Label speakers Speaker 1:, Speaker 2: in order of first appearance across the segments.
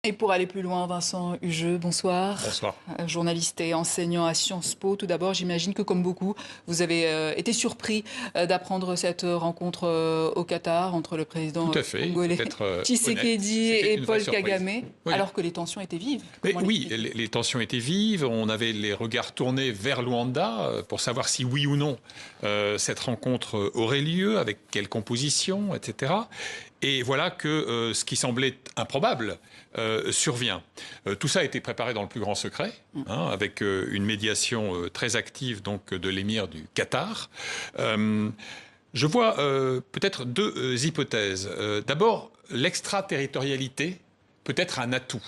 Speaker 1: Et pour aller plus loin, Vincent Hugeux, bonsoir.
Speaker 2: Bonsoir.
Speaker 1: Journaliste et enseignant à Sciences Po. Tout d'abord, j'imagine que comme beaucoup, vous avez été surpris d'apprendre cette rencontre au Qatar entre le président
Speaker 2: Tout à fait.
Speaker 1: congolais Tshisekedi et Paul Kagame,
Speaker 2: oui.
Speaker 1: Alors que les tensions étaient vives.
Speaker 2: Oui, les tensions étaient vives. On avait les regards tournés vers Luanda pour savoir si oui ou non cette rencontre aurait lieu, avec quelle composition, etc. Et voilà que ce qui semblait improbable survient. Tout ça a été préparé dans le plus grand secret, avec une médiation très active donc, de l'émir du Qatar. Je vois peut-être deux hypothèses. D'abord, l'extraterritorialité peut être un atout.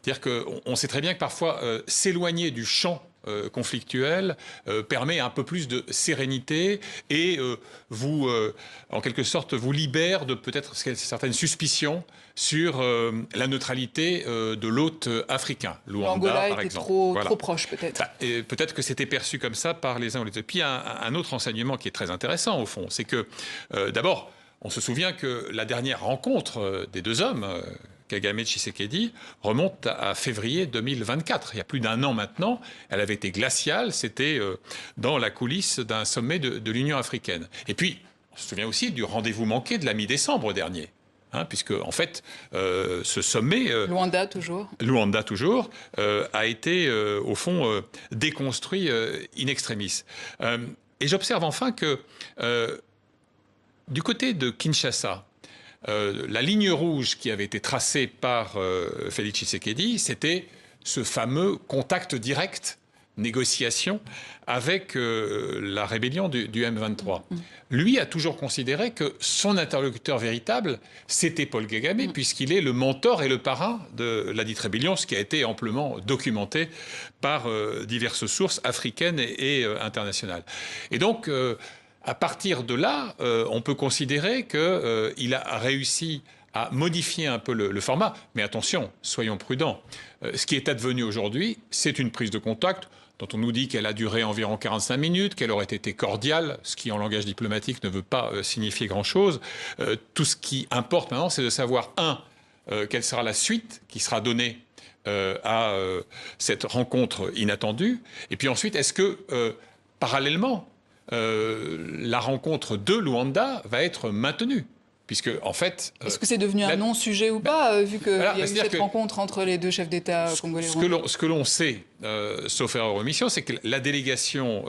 Speaker 2: C'est-à-dire qu'on sait très bien que parfois s'éloigner du champ conflictuel permet un peu plus de sérénité et en quelque sorte, vous libère de peut-être certaines suspicions sur la neutralité de l'hôte africain, Luanda par exemple.
Speaker 1: Trop proche peut-être.
Speaker 2: Peut-être que c'était perçu comme ça par les uns ou les autres. Puis un autre enseignement qui est très intéressant au fond, c'est que d'abord, on se souvient que la dernière rencontre des deux hommes, Kagame et Tshisekedi, remonte à février 2024. Il y a plus d'un an maintenant. Elle avait été glaciale. C'était dans la coulisse d'un sommet de l'Union africaine. Et puis, on se souvient aussi du rendez-vous manqué de la mi-décembre dernier. Puisque, en fait, ce sommet...
Speaker 1: Luanda toujours,
Speaker 2: a été, au fond, déconstruit in extremis. Et j'observe enfin que, du côté de Kinshasa, la ligne rouge qui avait été tracée par Félix Tshisekedi, c'était ce fameux contact direct, négociation, avec la rébellion du M23. Lui a toujours considéré que son interlocuteur véritable, c'était Paul Kagame, puisqu'il est le mentor et le parrain de la dite rébellion, ce qui a été amplement documenté par diverses sources africaines et internationales. Et donc... à partir de là, on peut considérer qu'il a réussi à modifier un peu le format. Mais attention, soyons prudents. Ce qui est advenu aujourd'hui, c'est une prise de contact dont on nous dit qu'elle a duré environ 45 minutes, qu'elle aurait été cordiale, ce qui en langage diplomatique ne veut pas signifier grand-chose. Tout ce qui importe maintenant, c'est de savoir, quelle sera la suite qui sera donnée à cette rencontre inattendue. Et puis ensuite, est-ce que, parallèlement, la rencontre de Luanda va être maintenue, puisque en fait...
Speaker 1: Est-ce que c'est devenu un non-sujet ou pas, vu qu'il y a eu cette rencontre entre les deux chefs d'État congolais?
Speaker 2: Ce que l'on sait, sauf erreur ou omission, c'est que la délégation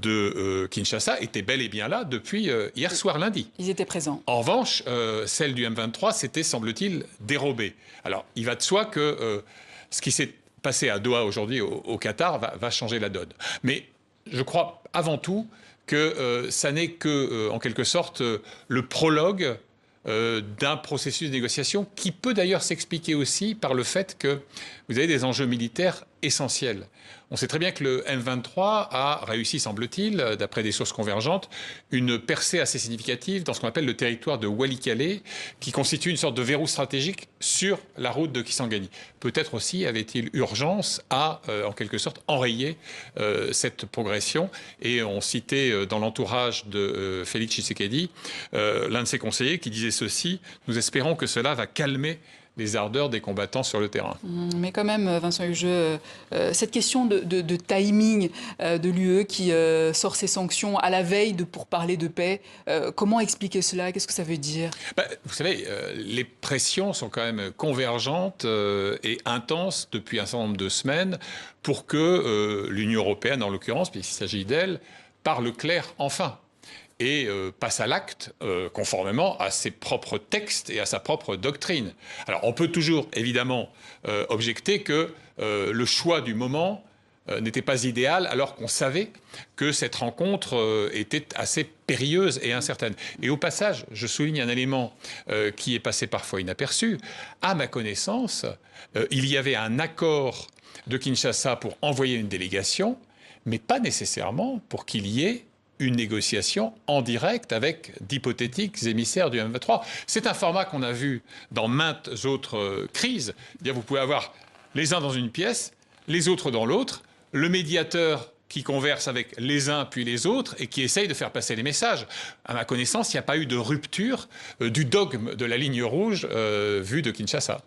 Speaker 2: de Kinshasa était bel et bien là depuis hier soir lundi.
Speaker 1: Ils étaient présents.
Speaker 2: En revanche, celle du M23 s'était, semble-t-il, dérobée. Alors, il va de soi que ce qui s'est passé à Doha aujourd'hui, au Qatar, va changer la donne. Mais je crois avant tout que ça n'est que, en quelque sorte, le prologue d'un processus de négociation qui peut d'ailleurs s'expliquer aussi par le fait que vous avez des enjeux militaires essentiels. On sait très bien que le M23 a réussi, semble-t-il, d'après des sources convergentes, une percée assez significative dans ce qu'on appelle le territoire de Walikale, qui constitue une sorte de verrou stratégique sur la route de Kisangani. Peut-être aussi avait-il urgence à, en quelque sorte, enrayer cette progression. Et on citait dans l'entourage de Félix Tshisekedi l'un de ses conseillers qui disait ceci: « Nous espérons que cela va calmer les ardeurs des combattants sur le terrain. »
Speaker 1: Mais quand même, Vincent Hugeux, cette question de timing de l'UE qui sort ses sanctions à la veille de pourparlers de paix, comment expliquer cela? Qu'est-ce que ça veut dire?
Speaker 2: Vous savez, les pressions sont quand même convergentes et intenses depuis un certain nombre de semaines pour que l'Union européenne, en l'occurrence, puisqu'il s'agit d'elle, parle clair enfin et passe à l'acte conformément à ses propres textes et à sa propre doctrine. Alors on peut toujours évidemment objecter que le choix du moment n'était pas idéal alors qu'on savait que cette rencontre était assez périlleuse et incertaine. Et au passage, je souligne un élément qui est passé parfois inaperçu. À ma connaissance, il y avait un accord de Kinshasa pour envoyer une délégation, mais pas nécessairement pour qu'il y ait une négociation en direct avec d'hypothétiques émissaires du M23. C'est un format qu'on a vu dans maintes autres crises. Vous pouvez avoir les uns dans une pièce, les autres dans l'autre, le médiateur qui converse avec les uns puis les autres et qui essaye de faire passer les messages. À ma connaissance, il n'y a pas eu de rupture du dogme de la ligne rouge vue de Kinshasa.